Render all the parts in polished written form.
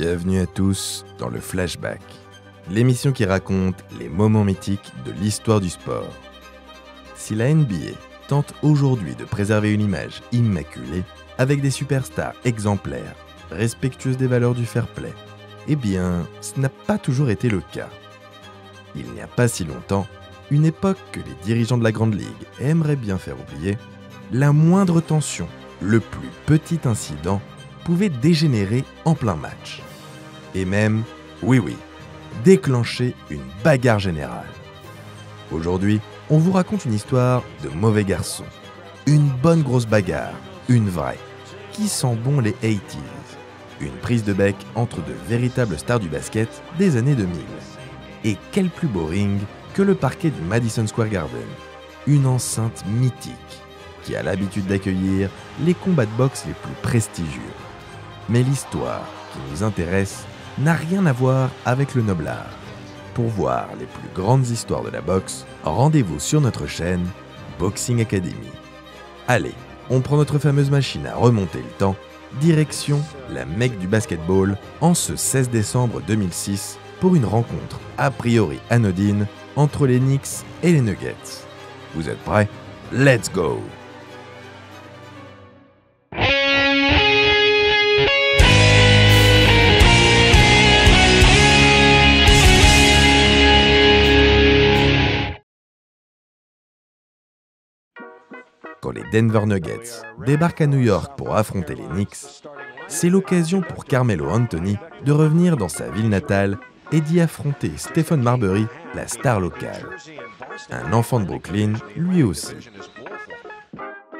Bienvenue à tous dans le Flashback, l'émission qui raconte les moments mythiques de l'histoire du sport. Si la NBA tente aujourd'hui de préserver une image immaculée, avec des superstars exemplaires, respectueuses des valeurs du fair play, eh bien, ce n'a pas toujours été le cas. Il n'y a pas si longtemps, une époque que les dirigeants de la Grande Ligue aimeraient bien faire oublier, la moindre tension, le plus petit incident, pouvait dégénérer en plein match. Et même, oui, déclencher une bagarre générale. Aujourd'hui, on vous raconte une histoire de mauvais garçon. Une bonne grosse bagarre, une vraie, qui sent bon les 80s. Une prise de bec entre de véritables stars du basket des années 2000. Et quel plus beau ring que le parquet du Madison Square Garden. Une enceinte mythique qui a l'habitude d'accueillir les combats de boxe les plus prestigieux. Mais l'histoire qui nous intéresse n'a rien à voir avec le noble art. Pour voir les plus grandes histoires de la boxe, rendez-vous sur notre chaîne Boxing Academy. Allez, on prend notre fameuse machine à remonter le temps, direction la Mecque du basketball en ce 16 décembre 2006 pour une rencontre a priori anodine entre les Knicks et les Nuggets. Vous êtes prêts? Let's go! Quand les Denver Nuggets débarquent à New York pour affronter les Knicks, c'est l'occasion pour Carmelo Anthony de revenir dans sa ville natale et d'y affronter Stephen Marbury, la star locale. Un enfant de Brooklyn, lui aussi.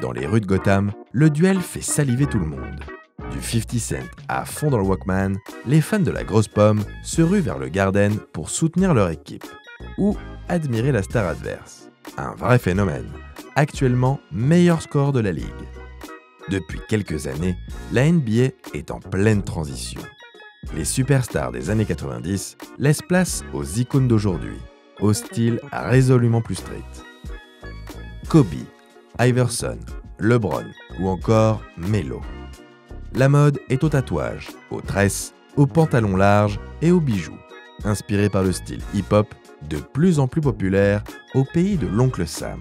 Dans les rues de Gotham, le duel fait saliver tout le monde. Du 50 Cent à fond dans le Walkman, les fans de la grosse pomme se ruent vers le Garden pour soutenir leur équipe ou admirer la star adverse. Un vrai phénomène. Actuellement meilleur score de la ligue. Depuis quelques années, la NBA est en pleine transition. Les superstars des années 90 laissent place aux icônes d'aujourd'hui, au style résolument plus strict. Kobe, Iverson, LeBron ou encore Melo. La mode est au tatouage, aux tresses, aux pantalons larges et aux bijoux, inspirés par le style hip-hop de plus en plus populaire au pays de l'oncle Sam.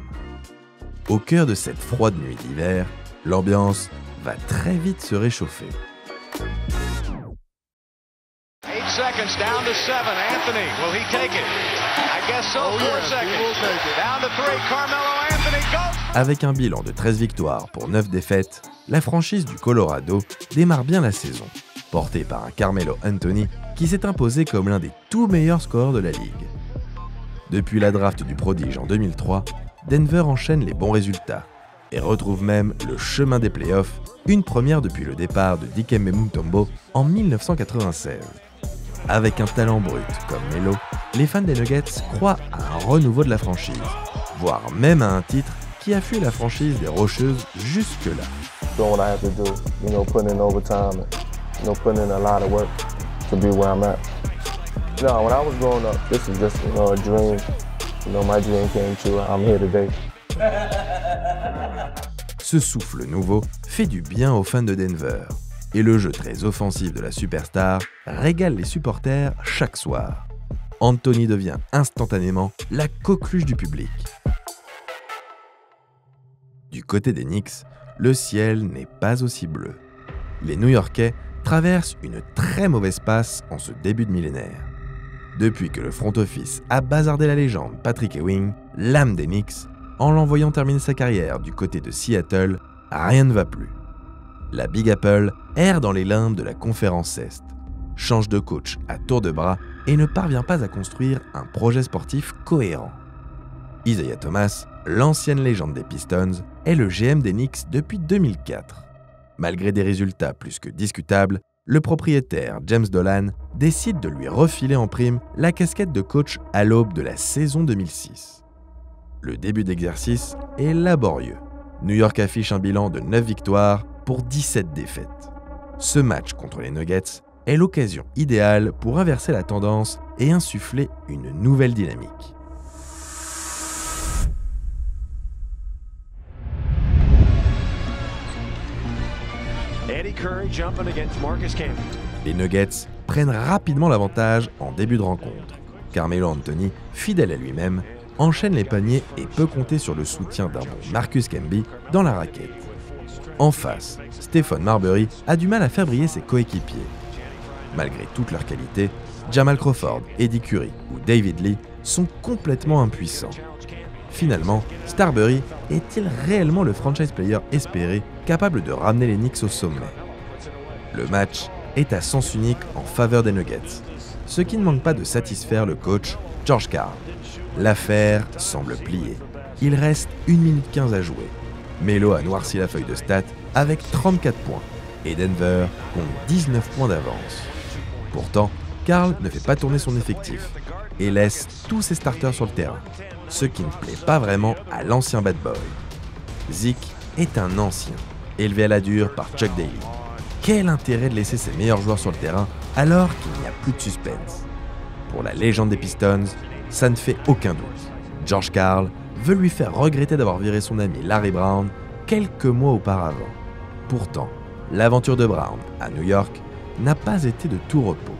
Au cœur de cette froide nuit d'hiver, l'ambiance va très vite se réchauffer. 8 seconds down to 7. Anthony, will he take it? I guess so. 4 seconds. Down to 3. Carmelo Anthony goes. Avec un bilan de 13 victoires pour 9 défaites, la franchise du Colorado démarre bien la saison, portée par un Carmelo Anthony qui s'est imposé comme l'un des tout meilleurs scoreurs de la ligue. Depuis la draft du prodige en 2003, Denver enchaîne les bons résultats et retrouve même le chemin des playoffs, une première depuis le départ de Dikembe Mutombo en 1996. Avec un talent brut comme Melo, les fans des Nuggets croient à un renouveau de la franchise, voire même à un titre qui a fui la franchise des Rocheuses jusque-là. Doing what I have to do, putting in overtime, putting in a lot of work to be where I'm at. No, when I was growing up, this is just, a dream. My dream came true. I'm here today. Ce souffle nouveau fait du bien aux fans de Denver. Et le jeu très offensif de la superstar régale les supporters chaque soir. Anthony devient instantanément la coqueluche du public. Du côté des Knicks, le ciel n'est pas aussi bleu. Les New-Yorkais traversent une très mauvaise passe en ce début de millénaire. Depuis que le front office a bazardé la légende Patrick Ewing, l'âme des Knicks, en l'envoyant terminer sa carrière du côté de Seattle, rien ne va plus. La Big Apple erre dans les limbes de la conférence Est, change de coach à tour de bras et ne parvient pas à construire un projet sportif cohérent. Isaiah Thomas, l'ancienne légende des Pistons, est le GM des Knicks depuis 2004. Malgré des résultats plus que discutables, le propriétaire James Dolan décide de lui refiler en prime la casquette de coach à l'aube de la saison 2006. Le début d'exercice est laborieux. New York affiche un bilan de 9 victoires pour 17 défaites. Ce match contre les Nuggets est l'occasion idéale pour inverser la tendance et insuffler une nouvelle dynamique. Eddie Curry jumping against Marcus Camby. Les Nuggets prennent rapidement l'avantage en début de rencontre. Carmelo Anthony, fidèle à lui-même, enchaîne les paniers et peut compter sur le soutien d'un bon Marcus Camby dans la raquette. En face, Stephon Marbury a du mal à faire briller ses coéquipiers. Malgré toutes leurs qualités, Jamal Crawford, Eddie Curry ou David Lee sont complètement impuissants. Finalement, Starbury est-il réellement le franchise player espéré capable de ramener les Knicks au sommet? Le match est à sens unique en faveur des Nuggets, ce qui ne manque pas de satisfaire le coach George Karl. L'affaire semble pliée. Il reste 1 minute 15 à jouer. Melo a noirci la feuille de stats avec 34 points et Denver compte 19 points d'avance. Pourtant, Karl ne fait pas tourner son effectif et laisse tous ses starters sur le terrain, ce qui ne plaît pas vraiment à l'ancien bad boy. Zeke est un ancien, élevé à la dure par Chuck Daly. Quel intérêt de laisser ses meilleurs joueurs sur le terrain alors qu'il n'y a plus de suspense? Pour la légende des Pistons, ça ne fait aucun doute. George Karl veut lui faire regretter d'avoir viré son ami Larry Brown quelques mois auparavant. Pourtant, l'aventure de Brown à New York n'a pas été de tout repos.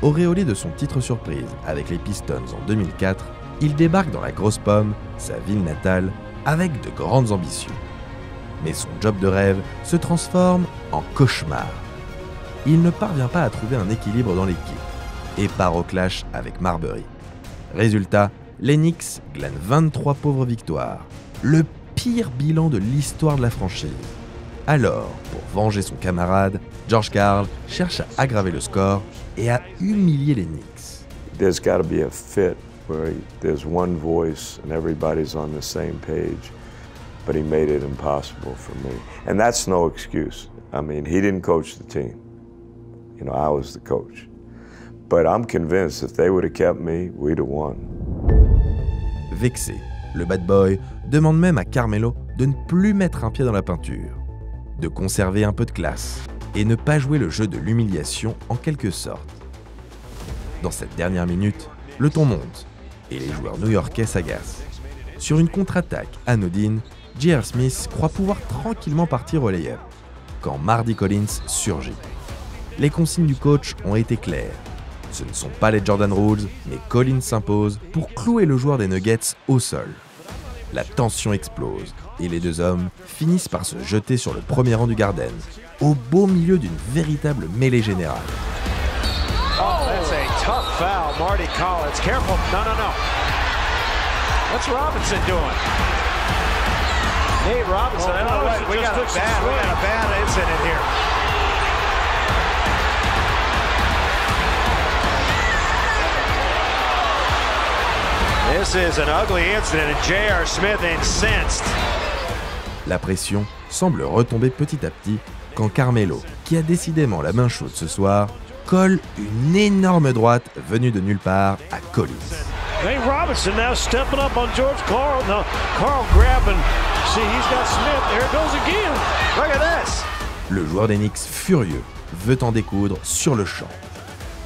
Auréolé de son titre surprise avec les Pistons en 2004, il débarque dans la Grosse Pomme, sa ville natale, avec de grandes ambitions. Mais son job de rêve se transforme en cauchemar. Il ne parvient pas à trouver un équilibre dans l'équipe et part au clash avec Marbury. Résultat, les Knicks glanent 23 pauvres victoires, le pire bilan de l'histoire de la franchise. Alors, pour venger son camarade, George Karl cherche à aggraver le score et à humilier les Knicks. There's got to be a fit where there's one voice and everybody's on the same page, but he made it impossible for me. And that's no excuse. I mean, he didn't coach the team. You know, I was the coach. But I'm convinced if they would have kept me, we'd have won. Vexé, le bad boy demande même à Carmelo de ne plus mettre un pied dans la peinture, de conserver un peu de classe et ne pas jouer le jeu de l'humiliation en quelque sorte. Dans cette dernière minute, le ton monte et les joueurs new-yorkais s'agacent. Sur une contre-attaque anodine, J.R. Smith croit pouvoir tranquillement partir au lay-up quand Mardy Collins surgit. Les consignes du coach ont été claires. Ce ne sont pas les Jordan Rules, mais Collins s'impose pour clouer le joueur des Nuggets au sol. La tension explose et les deux hommes finissent par se jeter sur le premier rang du Garden, au beau milieu d'une véritable mêlée générale. Oh, that's a tough foul, Mardy Collins. Careful. No. What's Robinson doing? Nate Robinson, I don't know what. We got a bad incident here. This is an ugly incident and J.R. Smith incensed. La pression semble retomber petit à petit quand Carmelo, qui a décidément la main chaude ce soir, colle une énorme droite venue de nulle part à Collins. Nate Robinson now stepping up on George Karl. Now Karl grabbing. See, he's got Smith. There it goes again. Look at this. Le joueur des Knicks, furieux, veut en découdre sur le champ.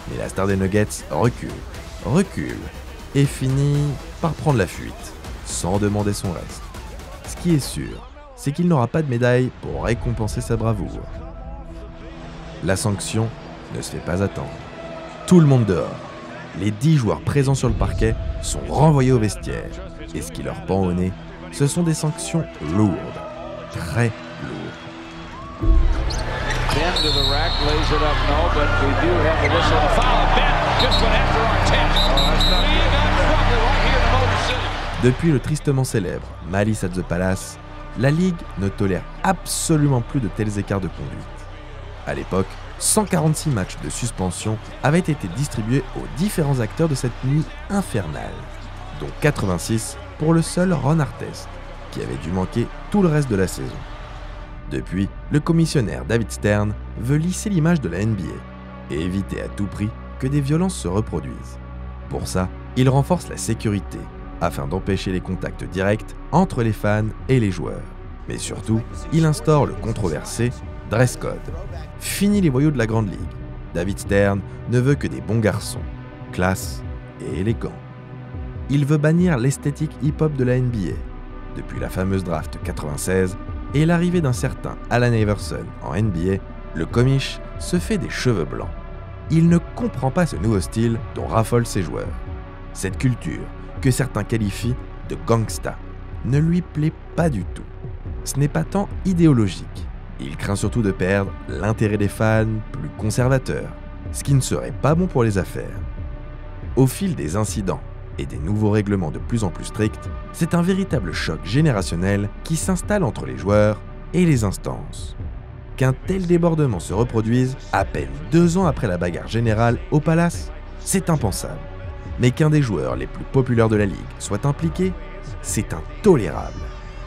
Mais la star des Nuggets recule et finit par prendre la fuite, sans demander son reste. Ce qui est sûr, c'est qu'il n'aura pas de médaille pour récompenser sa bravoure. La sanction ne se fait pas attendre. Tout le monde dehors. Les 10 joueurs présents sur le parquet sont renvoyés au vestiaire. Et ce qui leur pend au nez, ce sont des sanctions lourdes. Très lourdes. Ben to the rack, lays it up, no, but we do have the whistle to foul. Ben just went after Artest. We got trouble right here in Motor City. Depuis le tristement célèbre Malice at the Palace, la Ligue ne tolère absolument plus de tels écarts de conduite. À l'époque, 146 matchs de suspension avaient été distribués aux différents acteurs de cette nuit infernale, dont 86 pour le seul Ron Artest, qui avait dû manquer tout le reste de la saison. Depuis, le commissionnaire David Stern veut lisser l'image de la NBA et éviter à tout prix que des violences se reproduisent. Pour ça, il renforce la sécurité afin d'empêcher les contacts directs entre les fans et les joueurs. Mais surtout, il instaure le controversé dress code. Fini les voyous de la Grande Ligue. David Stern ne veut que des bons garçons, classe et élégants. Il veut bannir l'esthétique hip-hop de la NBA. Depuis la fameuse draft 96 et l'arrivée d'un certain Allen Iverson en NBA, le commish se fait des cheveux blancs. il ne comprend pas ce nouveau style dont raffolent ses joueurs. Cette culture, que certains qualifient de gangsta, ne lui plaît pas du tout. Ce n'est pas tant idéologique. Il craint surtout de perdre l'intérêt des fans plus conservateurs, ce qui ne serait pas bon pour les affaires. Au fil des incidents et des nouveaux règlements de plus en plus stricts, c'est un véritable choc générationnel qui s'installe entre les joueurs et les instances. Qu'un tel débordement se reproduise à peine 2 ans après la bagarre générale au Palace, c'est impensable. Mais qu'un des joueurs les plus populaires de la Ligue soit impliqué, c'est intolérable.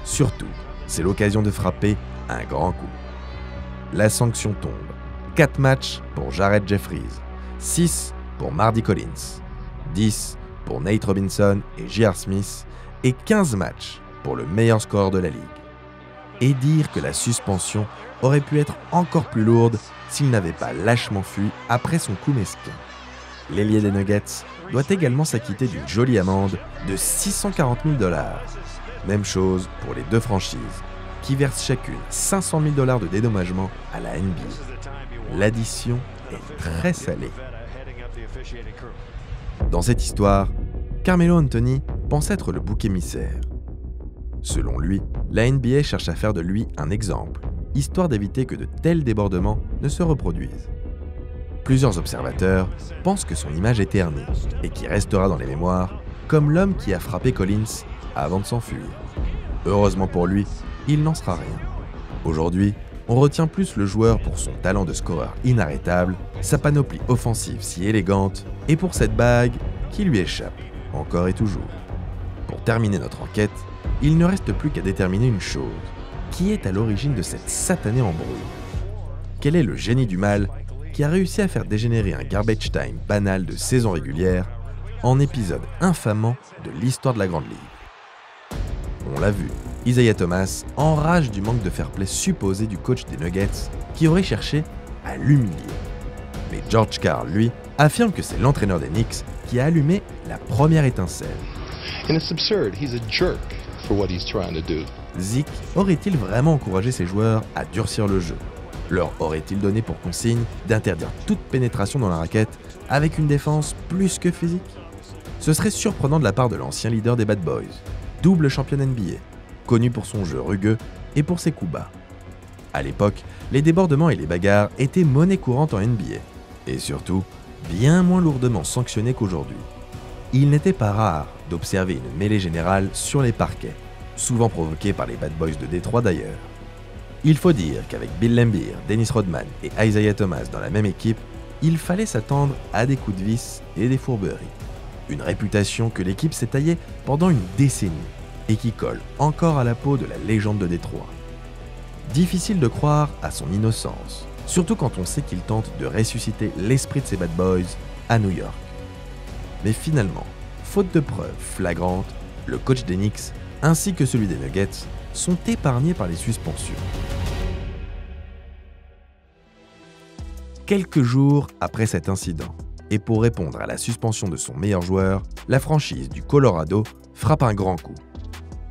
Surtout, c'est l'occasion de frapper un grand coup. La sanction tombe. 4 matchs pour Jared Jeffries, 6 pour Mardy Collins, 10 pour Nate Robinson et J.R. Smith et 15 matchs pour le meilleur scoreur de la Ligue. Et dire que la suspension aurait pu être encore plus lourde s'il n'avait pas lâchement fui après son coup mesquin. L'ailier des Nuggets doit également s'acquitter d'une jolie amende de 640 000 $. Même chose pour les 2 franchises, qui versent chacune 500 000 $ de dédommagement à la NBA. L'addition est très salée. Dans cette histoire, Carmelo Anthony pense être le bouc émissaire. Selon lui, la NBA cherche à faire de lui un exemple, histoire d'éviter que de tels débordements ne se reproduisent. Plusieurs observateurs pensent que son image est ternie et qu'il restera dans les mémoires comme l'homme qui a frappé Collins avant de s'enfuir. Heureusement pour lui, il n'en sera rien. Aujourd'hui, on retient plus le joueur pour son talent de scoreur inarrêtable, sa panoplie offensive si élégante et pour cette bague qui lui échappe, encore et toujours. Pour terminer notre enquête, il ne reste plus qu'à déterminer une chose. Qui est à l'origine de cette satanée embrouille? Quel est le génie du mal qui a réussi à faire dégénérer un garbage time banal de saison régulière en épisode infamant de l'histoire de la Grande Ligue? On l'a vu, Isaiah Thomas enrage du manque de fair-play supposé du coach des Nuggets qui aurait cherché à l'humilier. Mais George Karl, lui, affirme que c'est l'entraîneur des Knicks qui a allumé la première étincelle. And it's absurd. He's a jerk for what he's trying to do. Zeke aurait-il vraiment encouragé ses joueurs à durcir le jeu? Leur aurait-il donné pour consigne d'interdire toute pénétration dans la raquette avec une défense plus que physique? Ce serait surprenant de la part de l'ancien leader des Bad Boys, double championne NBA, connu pour son jeu rugueux et pour ses coups bas. À l'époque, les débordements et les bagarres étaient monnaie courante en NBA, et surtout, bien moins lourdement sanctionnés qu'aujourd'hui. Il n'était pas rare d'observer une mêlée générale sur les parquets, souvent provoquée par les Bad Boys de Détroit d'ailleurs. Il faut dire qu'avec Bill Laimbeer, Dennis Rodman et Isaiah Thomas dans la même équipe, il fallait s'attendre à des coups de vis et des fourberies. Une réputation que l'équipe s'est taillée pendant une décennie et qui colle encore à la peau de la légende de Détroit. Difficile de croire à son innocence, surtout quand on sait qu'il tente de ressusciter l'esprit de ses Bad Boys à New York. Mais finalement, faute de preuves flagrantes, le coach des Knicks ainsi que celui des Nuggets sont épargnés par les suspensions. Quelques jours après cet incident, et pour répondre à la suspension de son meilleur joueur, la franchise du Colorado frappe un grand coup.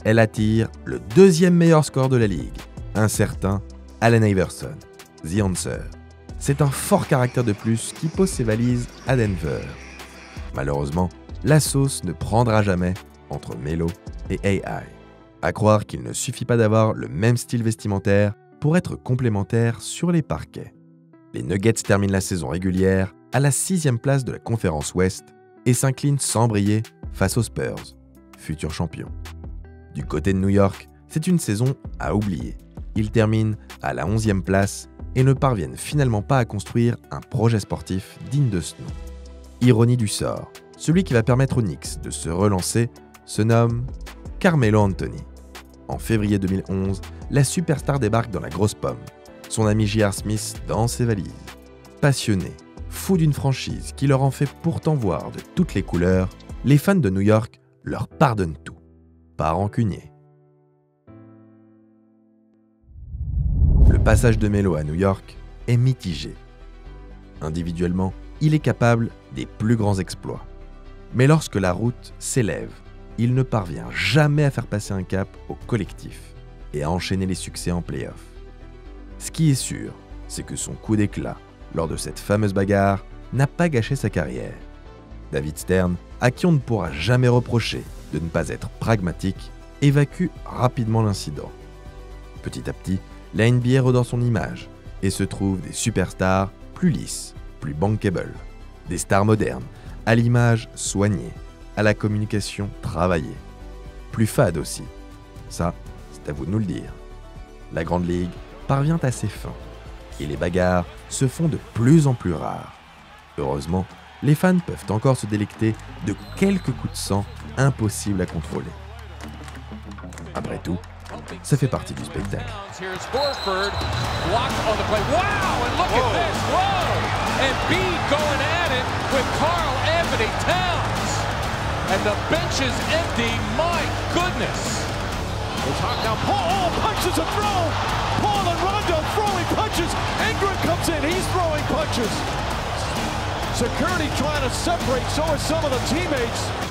Elle attire le 2e meilleur scoreur de la Ligue, un certain Allen Iverson, The Answer. C'est un fort caractère de plus qui pose ses valises à Denver. Malheureusement, la sauce ne prendra jamais entre Melo et AI. À croire qu'il ne suffit pas d'avoir le même style vestimentaire pour être complémentaires sur les parquets. Les Nuggets terminent la saison régulière à la 6e place de la conférence Ouest et s'inclinent sans briller face aux Spurs, futurs champions. Du côté de New York, c'est une saison à oublier. Ils terminent à la 11e place et ne parviennent finalement pas à construire un projet sportif digne de ce nom. Ironie du sort, celui qui va permettre aux Knicks de se relancer se nomme Carmelo Anthony. En février 2011, la superstar débarque dans la grosse pomme. Son ami J.R. Smith dans ses valises. Passionné, fou d'une franchise qui leur en fait pourtant voir de toutes les couleurs, les fans de New York leur pardonnent tout. Pas rancunier. Le passage de Melo à New York est mitigé. Individuellement, il est capable des plus grands exploits. Mais lorsque la route s'élève, il ne parvient jamais à faire passer un cap au collectif et à enchaîner les succès en play-off. Ce qui est sûr, c'est que son coup d'éclat lors de cette fameuse bagarre n'a pas gâché sa carrière. David Stern, à qui on ne pourra jamais reprocher de ne pas être pragmatique, évacue rapidement l'incident. Petit à petit, la NBA redore son image et se trouve des superstars plus lisses, plus bankable, des stars modernes, à l'image soignée, à la communication travaillée, plus fade aussi. Ça, c'est à vous de nous le dire. La Grande Ligue parvient à ses fins et les bagarres se font de plus en plus rares. Heureusement, les fans peuvent encore se délecter de quelques coups de sang impossibles à contrôler. Après tout, ça fait partie du spectacle. Here's Horford, blocked on the play. Wow, and look at this. Whoa! And Embiid going at it with Karl Anthony Towns. And the bench is empty. My goodness. It's hot now. Paul punches a throw. Paul and Rondo throwing punches. Ingram comes in. He's throwing punches. Security trying to separate. So are some of the teammates.